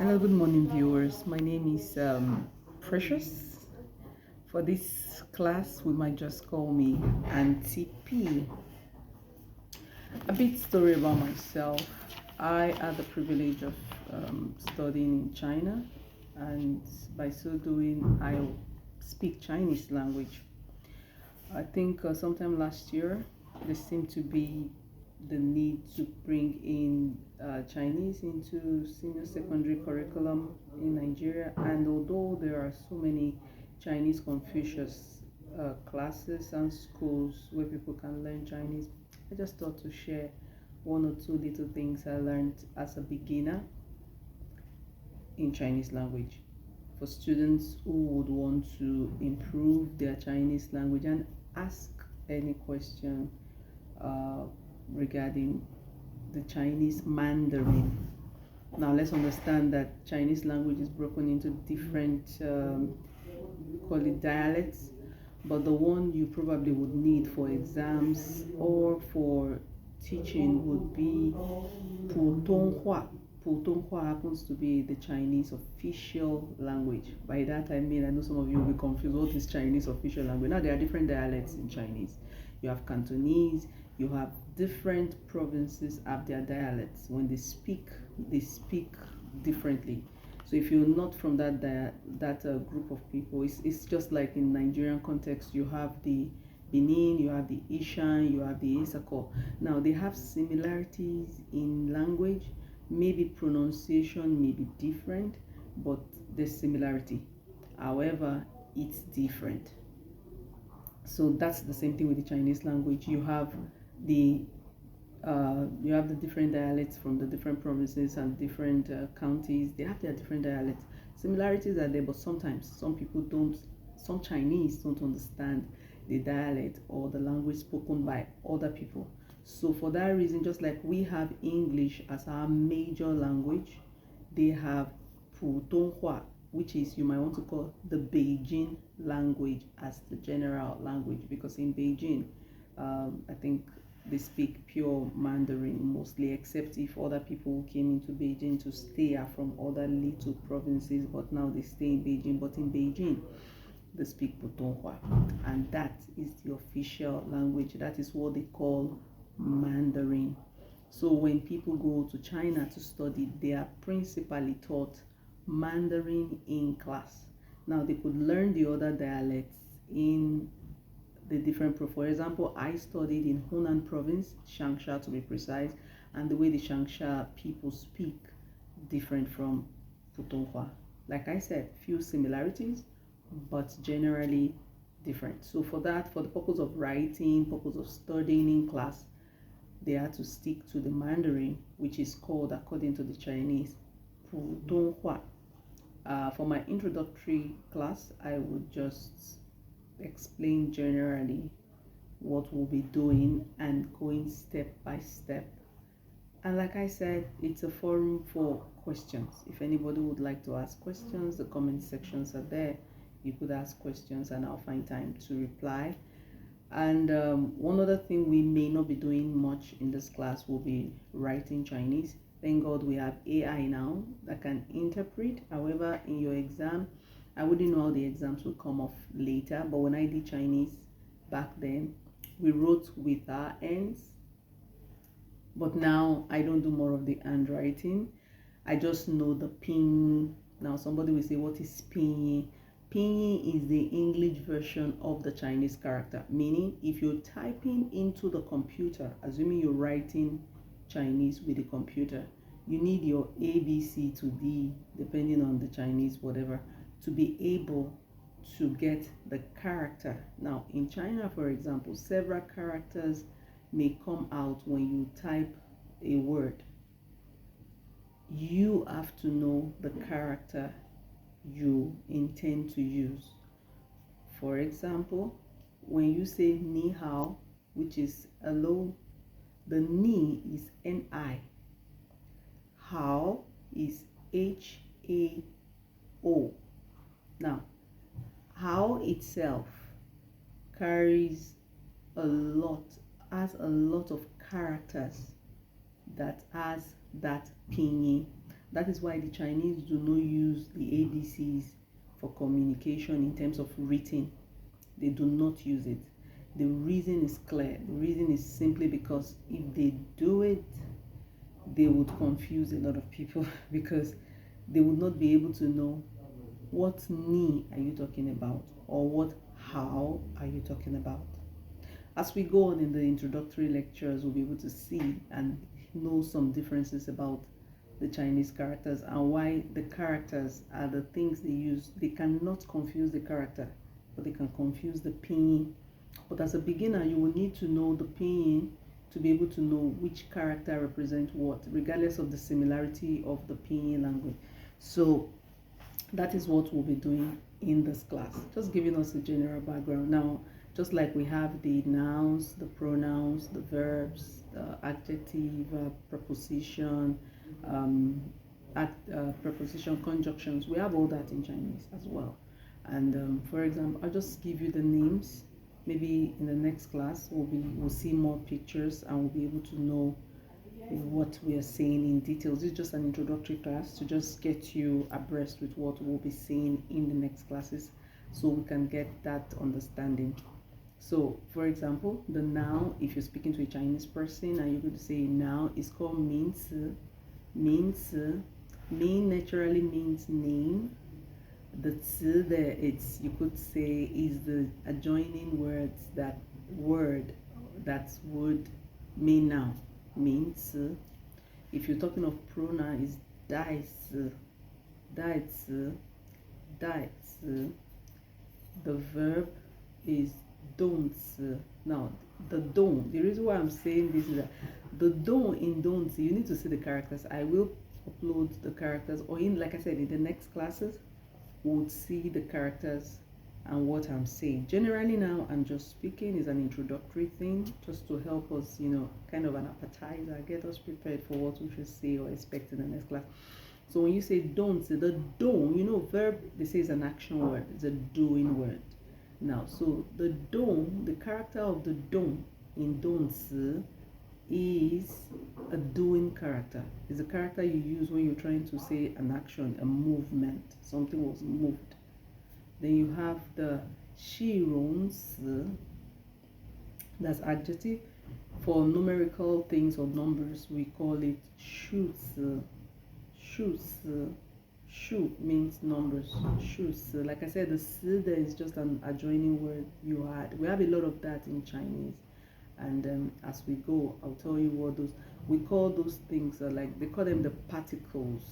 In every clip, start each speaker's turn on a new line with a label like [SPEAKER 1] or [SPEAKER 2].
[SPEAKER 1] Hello, good morning, viewers. My name is Precious. For this class, we might just call me Auntie P. A bit story about myself. I had the privilege of studying in China, and by so doing, I speak Chinese language. I think sometime last year, there seemed to be the need to bring in Chinese into senior secondary curriculum in Nigeria. And although there are so many Chinese Confucius classes and schools where people can learn Chinese, I just thought to share one or two little things I learned as a beginner in Chinese language for students who would want to improve their Chinese language and ask any question uh, regarding the Chinese Mandarin. Now let's understand that Chinese language is broken into different, call it dialects, but the one you probably would need for exams or for teaching would be Putonghua. Putonghua happens to be the Chinese official language. By that I mean, I know some of you will be confused. What is Chinese official language? Now there are different dialects in Chinese. You have Cantonese, you have different provinces have their dialects. When they speak differently. So if you're not from that group of people, it's just like in Nigerian context, you have the Benin, you have the Ishan, you have the Isako. Now they have similarities in language, maybe pronunciation may be different, but there's similarity. However, it's different. So that's the same thing with the Chinese language. The you have the different dialects from the different provinces and different counties. They have their different dialects. Similarities are there, but sometimes some Chinese don't understand the dialect or the language spoken by other people. So for that reason, just like we have English as our major language, they have Putonghua, which is, you might want to call the Beijing language as the general language, because in Beijing, I think they speak pure Mandarin mostly, except if other people who came into Beijing to stay are from other little provinces, but now they stay in Beijing. But in Beijing, they speak Putonghua, and that is the official language. That is what they call Mandarin. So when people go to China to study, they are principally taught Mandarin in class. Now they could learn the other dialects in the different for example, I studied in Hunan province, Changsha to be precise, and the way the Changsha people speak different from Putonghua. Like I said, few similarities, but generally different. So for that, for the purpose of writing, purpose of studying in class, they had to stick to the Mandarin, which is called, according to the Chinese, Putonghua. For my introductory class, I would just explain generally what we'll be doing and going step by step. And like I said, it's a forum for questions. If anybody would like to ask questions, the comment sections are there. You could ask questions and I'll find time to reply. And one other thing we may not be doing much in this class will be writing Chinese. Thank God we have AI now that can interpret. However, in your exam, I wouldn't know how the exams will come off later, but when I did Chinese back then, we wrote with our ends. But now I don't do more of the handwriting. I just know the pinyin. Now somebody will say, what is pinyin? Pinyin is the English version of the Chinese character, meaning if you're typing into the computer, assuming you're writing Chinese with the computer, you need your A, B, C to D, depending on the Chinese, whatever, to be able to get the character. Now, in China, for example, several characters may come out when you type a word. You have to know the character you intend to use. For example, when you say ni hao, which is hello, the ni is ni, hao is hao. Now, hao itself carries has a lot of characters that has that pinyin. That is why the Chinese do not use the ABCs for communication in terms of written. They do not use it. The reason is clear. The reason is simply because if they do it, they would confuse a lot of people because they would not be able to know what ni are you talking about or what how are you talking about. As we go on in the introductory lectures, we'll be able to see and know some differences about the Chinese characters and why the characters are the things they use. They cannot confuse the character, but they can confuse the pinyin. But as a beginner, you will need to know the pinyin to be able to know which character represents what, regardless of the similarity of the pinyin language. So that is what we'll be doing in this class, just giving us a general background. Now, just like we have the nouns, the pronouns, the verbs, the adjective, preposition, preposition conjunctions, we have all that in Chinese as well. And for example, I'll just give you the names. Maybe in the next class we'll see more pictures and we'll be able to know what we are saying in details. This is just an introductory class to just get you abreast with what we'll be saying in the next classes so we can get that understanding. So for example, the noun, if you're speaking to a Chinese person and you're going to say noun, is called min si. Min naturally means name. The zi there, it's, you could say, is the adjoining words, that word, that's word mean noun, means. If you're talking of pronoun, is dai zi, dai zi, dai zi. The verb is don't. Now, the don't, the reason why I'm saying this is that the don't in don't, you need to see the characters. I will upload the characters, or in, like I said, in the next classes, would see the characters and what I'm saying. Generally now, I'm just speaking is an introductory thing, just to help us, kind of an appetizer, get us prepared for what we should say or expect in the next class. So when you say don't, the don't, verb, they say is an action word, it's a doing word. Now, so the don't, the character of the don't in don't is a doing character. It's a character you use when you're trying to say an action, a movement, something was moved. Then you have the shirons, that's adjective. For numerical things or numbers, we call it shoots. Shoots. Shu means numbers. Shoots. Like I said, the si there is just an adjoining word you had. We have a lot of that in Chinese. And as we go, I'll tell you what those, we call those things, like they call them the particles.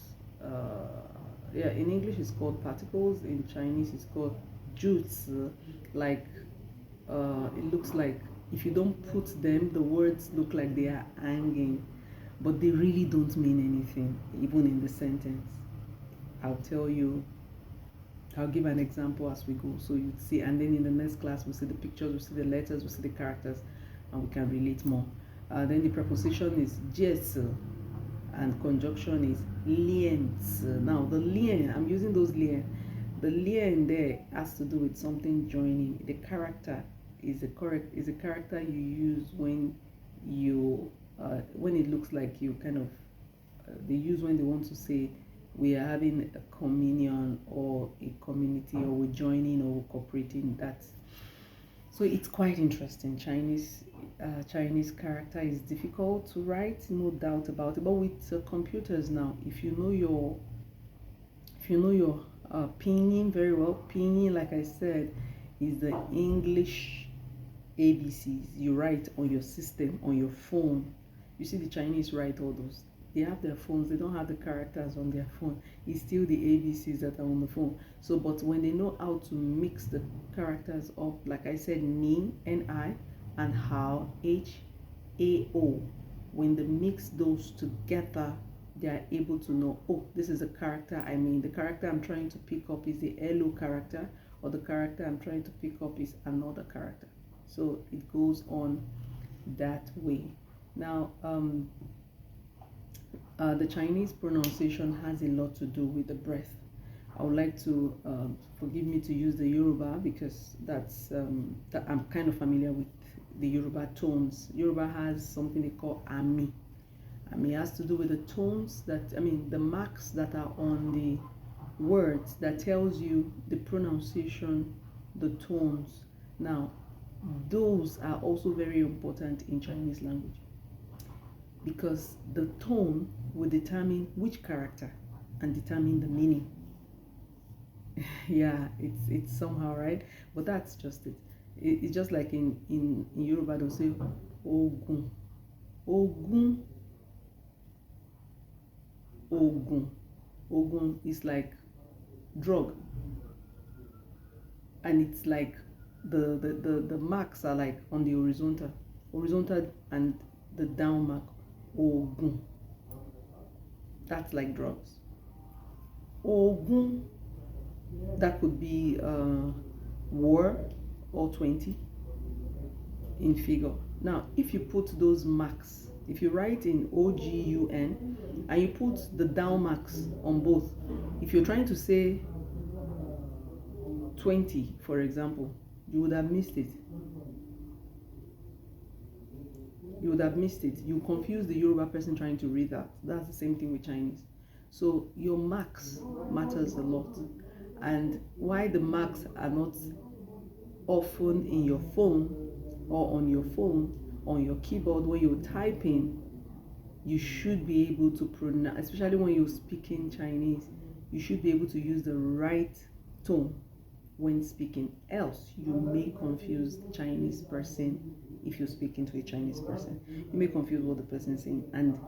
[SPEAKER 1] Yeah, in English it's called particles, in Chinese it's called juts. Like it looks like if you don't put them, the words look like they are hanging, but they really don't mean anything, even in the sentence. I'll tell you, I'll give an example as we go, so you see, and then in the next class we'll see the pictures, we'll see the letters, we'll see the characters, and we can relate more. Then the preposition is jes, and conjunction is lians. Now the lian, I'm using those lian. The lian there has to do with something joining. The character is a character you use when you when it looks like you kind of they use when they want to say we are having a communion or a community, or we're joining or we're cooperating. So it's quite interesting. Chinese character is difficult to write, no doubt about it. But with computers now, if you know your pinyin very well, pinyin, like I said, is the English ABCs you write on your system, on your phone. You see the Chinese write all those. They have their phones, they don't have the characters on their phone. It's still the ABCs that are on the phone. So, but when they know how to mix the characters up, like I said, ni, ni, and how, h-a-o, when they mix those together, they are able to know, oh, this is a character. I mean, the character I'm trying to pick up is the LO character, or the character I'm trying to pick up is another character. So it goes on that way. Now, the Chinese pronunciation has a lot to do with the breath. I would like to forgive me to use the Yoruba, because that's that I'm kind of familiar with the Yoruba tones. Yoruba has something they call ami, I mean, it has to do with the tones the marks that are on the words that tells you the pronunciation, the tones. Now, those are also very important in Chinese language because the tone will determine which character and determine the meaning. Yeah, it's somehow right, but that's just it. It's just like in Yoruba they'll say Ogun, Ogun, Ogun. Ogun is like drug, and it's like the marks are like on the horizontal and the down mark. Ogun, that's like drugs. Ogun, that could be war or 20 in figure. Now, if you put those marks, if you write in OGUN and you put the down marks on both, if you're trying to say 20, for example, you would have missed it. You would have missed it. You confuse the Yoruba person trying to read that. That's the same thing with Chinese. So your marks matters a lot. And why the marks are not often in your phone or on your phone, on your keyboard when you're typing, you should be able to pronounce, especially when you're speaking Chinese, you should be able to use the right tone when speaking. Else, you may confuse the Chinese person if you're speaking to a Chinese person. You may confuse what the person is saying, and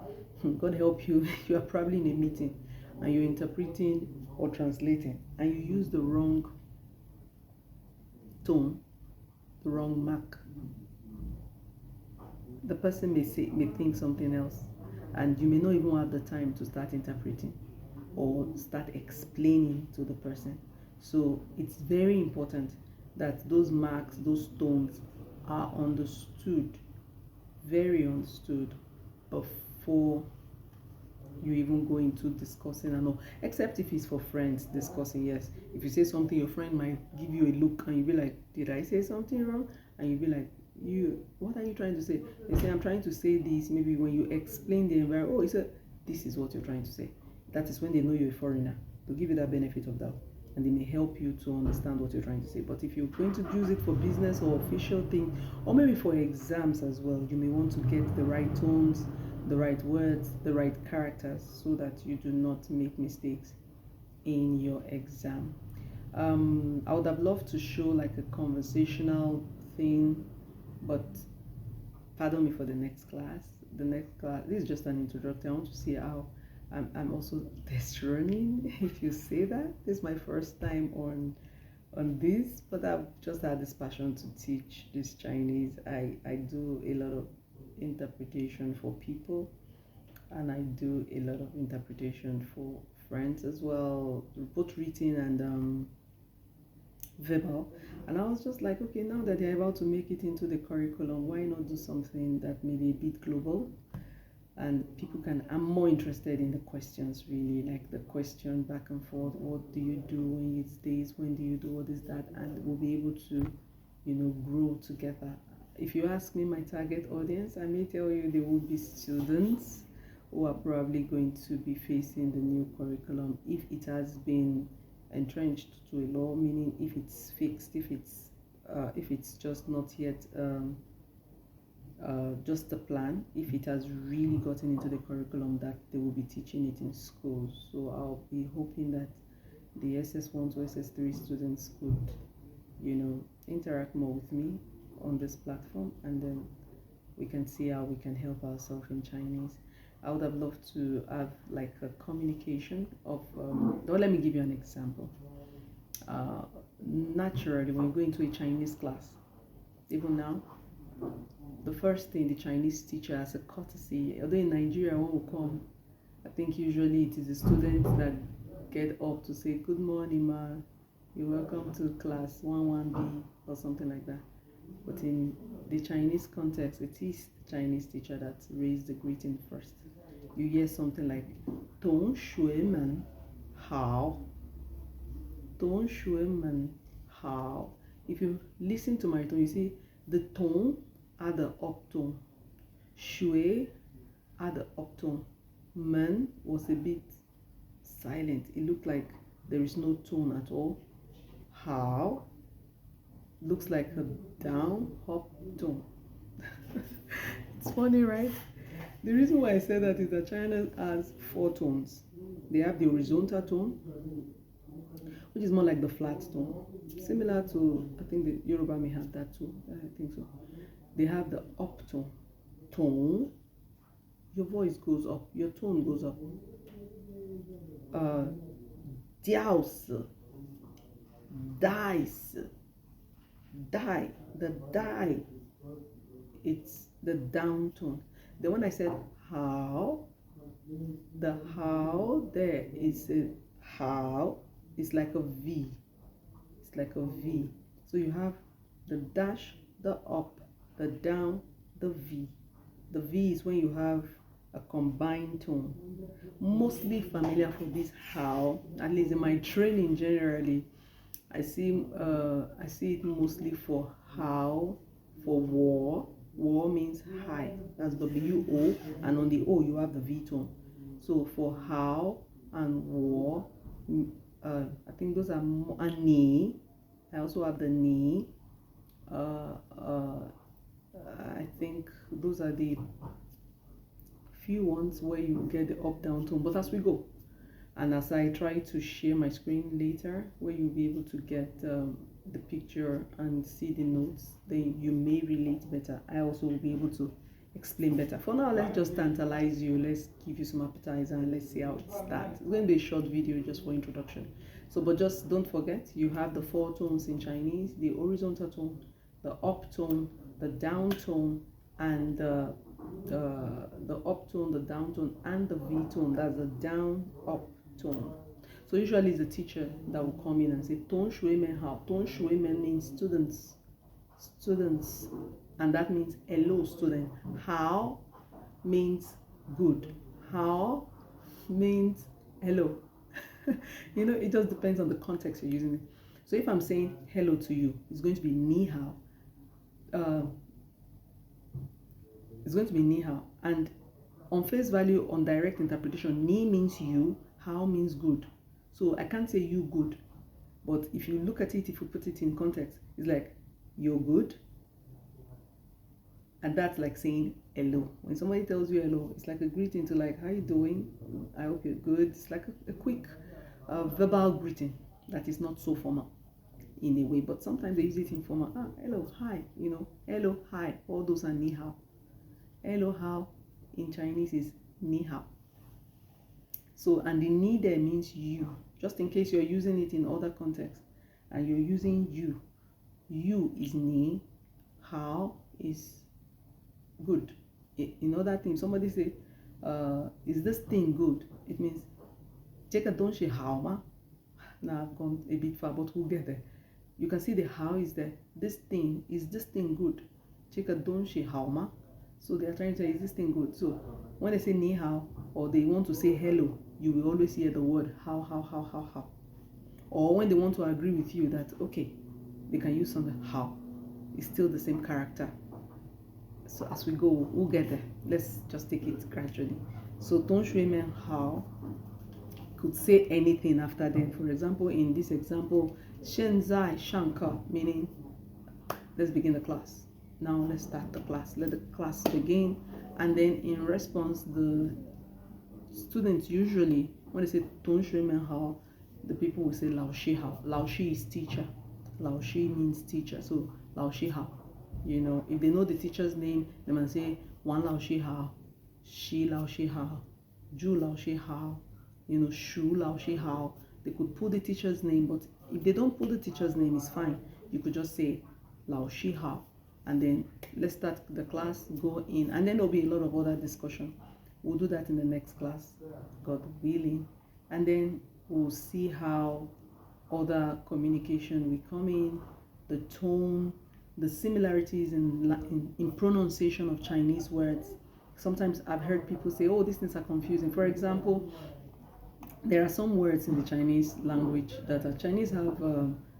[SPEAKER 1] God help you, you are probably in a meeting and you're interpreting or translating, and you use the wrong tone, the wrong mark. The person may think something else, and you may not even have the time to start interpreting or start explaining to the person. So it's very important that those marks, those tones are understood, very understood, before you even go into discussing and all, except if it's for friends discussing. Yes, if you say something, your friend might give you a look and you'll be like, did I say something wrong? And you'll be like, what are you trying to say? They say, I'm trying to say this. Maybe when you explain the environment, you said this is what you're trying to say. That is when they know you're a foreigner. They'll give you that benefit of doubt, and they may help you to understand what you're trying to say. But if you're going to use it for business or official thing, or maybe for exams as well, you may want to get the right tones, the right words, the right characters, so that you do not make mistakes in your exam. I would have loved to show like a conversational thing, but pardon me for the next class. This is just an introductory. I want to see how I'm also test running, if you say that. This is my first time on this, but I've just had this passion to teach this Chinese. I do a lot of interpretation for people, and I do a lot of interpretation for friends as well, both written and verbal. And I was just like, okay, now that they're about to make it into the curriculum, why not do something that may be a bit global, and people I'm more interested in the questions, really, like the question back and forth. What do you do when it's this? When do you do what is that? And we'll be able to, grow together. If you ask me my target audience, I may tell you they will be students who are probably going to be facing the new curriculum if it has been entrenched to a law, meaning if it's fixed, if it's just not yet just a plan, if it has really gotten into the curriculum that they will be teaching it in schools. So I'll be hoping that the SS1 to SS3 students could, interact more with me on this platform, and then we can see how we can help ourselves in Chinese. I would have loved to have like a communication of, let me give you an example. Naturally, when you go into a Chinese class, even now, the first thing the Chinese teacher, as a courtesy, although in Nigeria when we come, I think usually it is the students that get up to say, good morning, ma, you're welcome to class 11B or something like that. But in the Chinese context, it is the Chinese teacher that raised the greeting first. You hear something like, Dong Shui Men Hao. Dong Shui Men Hao. If you listen to my tone, you see the tone are the up tone. Shui had the up tone. Men was a bit silent. It looked like there is no tone at all. How looks like a down up tone. It's funny, right? The reason why I said that is that China has 4 tones. They have the horizontal tone, which is more like the flat tone, similar to, I think the Yoruba may have that too. I think so. They have the up tone. Tone, your voice goes up, your tone goes up. Dice, dice, die, the die, it's the down tone. Then when I said how, the how there is a how is like a V. It's like a V. So you have the dash, the up, the down, the V. The V is when you have a combined tone. Mostly familiar for this how, at least in my training generally, I see it mostly for how, for war. War means high. That's W-O, and on the O you have the V tone. So for how and war, I think those are more, and knee. I also have the knee. I think those are the few ones where you get the up down tone. But as we go, and as I try to share my screen later, where you'll be able to get the picture and see the notes, then you may relate better. I also will be able to explain better. For now, let's just tantalize you. Let's give you some appetizer and let's see how it starts. It's going to be a short video just for introduction. So, but just don't forget, you have the 4 tones in Chinese: the horizontal tone, the up tone, the down tone, and the up tone, the down tone, and the V tone. That's the down up tone. So usually it's the teacher that will come in and say "Ton shui men hao." Ton shui men means students, and that means hello student. How means good. How means hello. You know, it just depends on the context you're using it. So if I'm saying hello to you, it's going to be ni hao. It's going to be ni hao, and on face value, on direct interpretation, ni means you, hao means good. So I can't say you good, but if you look at it, if you put it in context, it's like you're good, and that's like saying hello. When somebody tells you hello, it's like a greeting to like, how you doing? I hope you're good. It's like a quick verbal greeting that is not so formal in a way, but sometimes they use it informal. Hello, hi, you know, hello, hi, all those are ni hao. Hello, how in Chinese is ni hao. So, and the ni there means you, just in case you're using it in other contexts and you're using you. You is ni, how is good. In other things, somebody say, is this thing good? It means, take a donshi how ma. Now I've gone a bit far, but we'll get there. You can see the how is there. This thing, is this thing good? Take a donshi how ma. So they are trying to say, is this thing good? So when they say ni hao, or they want to say hello, you will always hear the word how. Or when they want to agree with you that, okay, they can use something how. It's still the same character. So as we go, we'll get there. Let's just take it gradually. So Ton Shui Men Hao could say anything after them. For example, in this example, Shen Zai Shankar, meaning let's begin the class. Now let's start the class. Let the class begin. And then in response, the students usually, when they say Ton Shui Men Hao, the people will say Lao Shi Hao. Lao Shi is teacher. Lao Shi means teacher. So Lao Shi Hao. You know, if they know the teacher's name, they might say Wan Lao Shi Hao, Shi Lao Shi Hao, Ju Lao Shi Hao, you know, Shu Lao Shi Hao. They could put the teacher's name, but if they don't put the teacher's name, it's fine. You could just say Lao Shi Hao. And then let's start the class, go in, and then there'll be a lot of other discussion. We'll do that in the next class, God willing. And then we'll see how other communication will come in, the tone, the similarities in pronunciation of Chinese words. Sometimes I've heard people say, oh, these things are confusing. For example, there are some words in the Chinese language that Chinese have,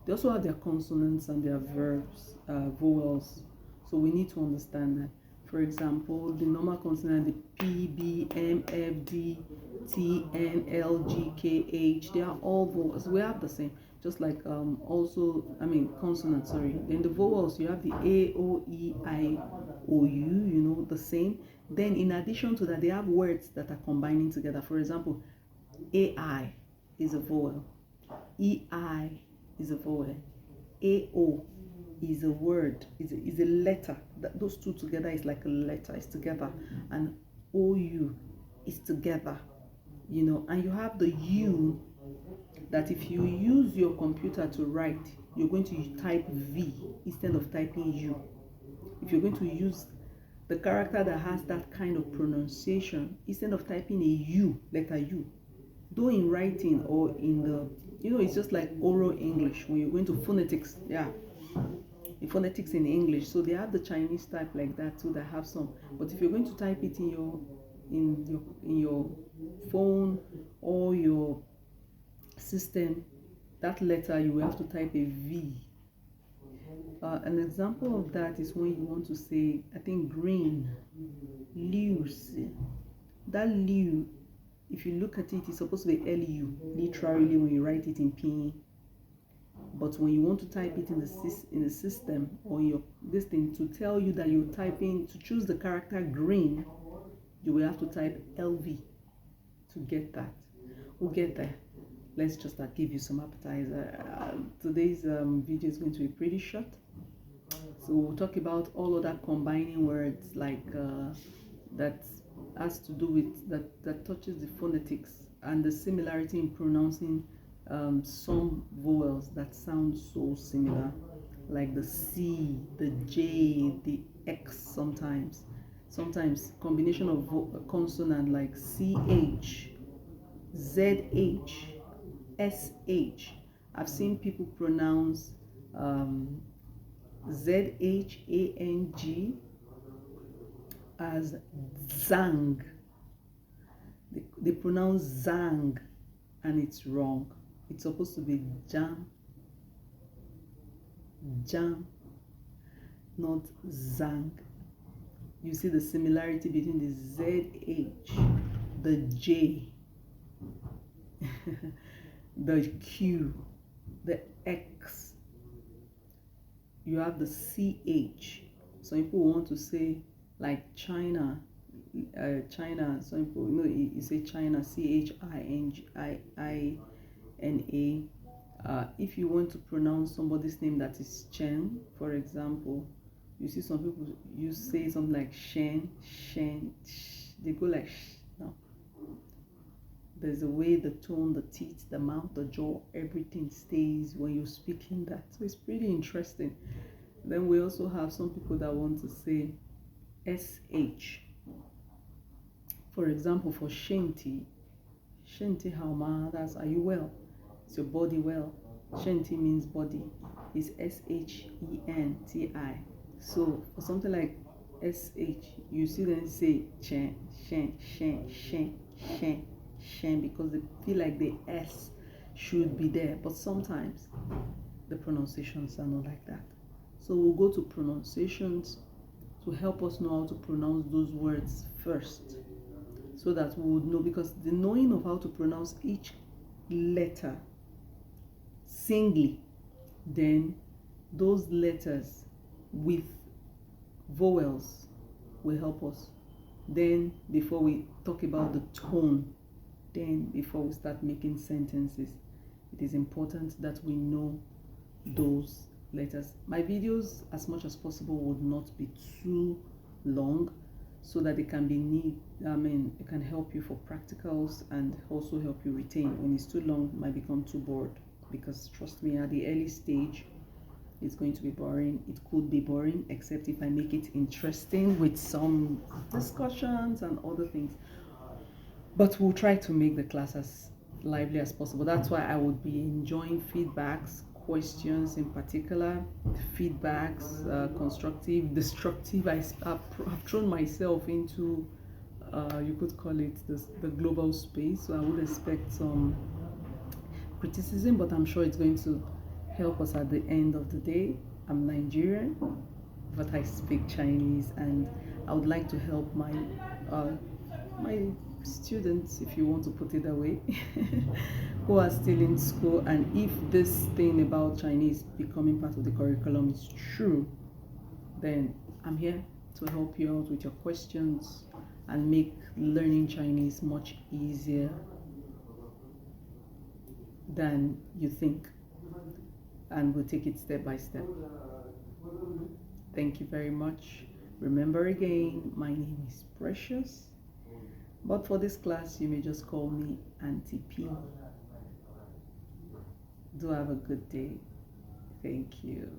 [SPEAKER 1] they also have their consonants and their verbs, vowels. So we need to understand that. For example, the normal consonant, the P, B, M, F, D, T, N, L, G, K, H, they are all vowels. We have the same, just like consonants, sorry. Then the vowels, you have the A, O, E, I, O, U, the same. Then in addition to that, they have words that are combining together. For example, AI is a vowel, EI is a vowel, AO is a word, is a letter. Those two together is like a letter, it's together. And OU is together, and you have the U that if you use your computer to write, you're going to type V instead of typing U. If you're going to use the character that has that kind of pronunciation, instead of typing a U, letter U, though in writing or in the, it's just like oral English when you're going to phonetics, the phonetics in English. So they have the Chinese type like that too, that have some. But if you're going to type it in your phone or your system, that letter you will have to type a V. An example of that is when you want to say, I think, green, leaves. That liu, if you look at it, it's supposed to be LU, literally when you write it in pinyin. But when you want to type it in the system or your this thing to tell you that you're typing, to choose the character green, you will have to type LV to get that. We'll get there. Let's just give you some appetizer. Today's video is going to be pretty short. So we'll talk about all of that combining words like that has to do with, that touches the phonetics and the similarity in pronouncing some vowels that sound so similar, like the C, the J, the X sometimes. Sometimes combination of consonant like CH, ZH, SH. I've seen people pronounce ZHANG as Zang. They pronounce Zang and it's wrong. It's supposed to be jam, not Zang. You see the similarity between the ZH, the J, the Q, the X. You have the CH. Some people want to say like China, some people, you say China, CHINA. If you want to pronounce somebody's name that is Chen, for example, you see some people, you say something like Shen, they go like no. There's a way the tone, the teeth, the mouth, the jaw, everything stays when you're speaking that. So it's pretty interesting. Then we also have some people that want to say SH. For example, for Shanti Hauma, that's are you well? Is your body well? Shanti means body. It's SHENTI. So for something like SH, you see them say Chen, because they feel like the S should be there. But sometimes the pronunciations are not like that. So we'll go to pronunciations to help us know how to pronounce those words first, so that we would know, because the knowing of how to pronounce each letter singly, then those letters with vowels will help us. Then before we talk about the tone, then before we start making sentences, it is important that we know those letters. My videos, as much as possible, would not be too long, so that it can be it can help you for practicals and also help you retain. When it's too long, it might become too bored, because trust me, at the early stage, it's going to be boring. It could be boring, except if I make it interesting with some discussions and other things. But we'll try to make the class as lively as possible. That's why I would be enjoying feedbacks, questions in particular, feedbacks, constructive, destructive. I've thrown myself into, you could call it the global space, so I would expect some criticism, but I'm sure it's going to help us at the end of the day. I'm Nigerian, but I speak Chinese, and I would like to help uh, my students, if you want to put it that way, who are still in school. And if this thing about Chinese becoming part of the curriculum is true, then I'm here to help you out with your questions and make learning Chinese much easier than you think. And we'll take it step by step. Thank you very much. Remember again, my name is Precious, but for this class, you may just call me Auntie P. Do have a good day. Thank you.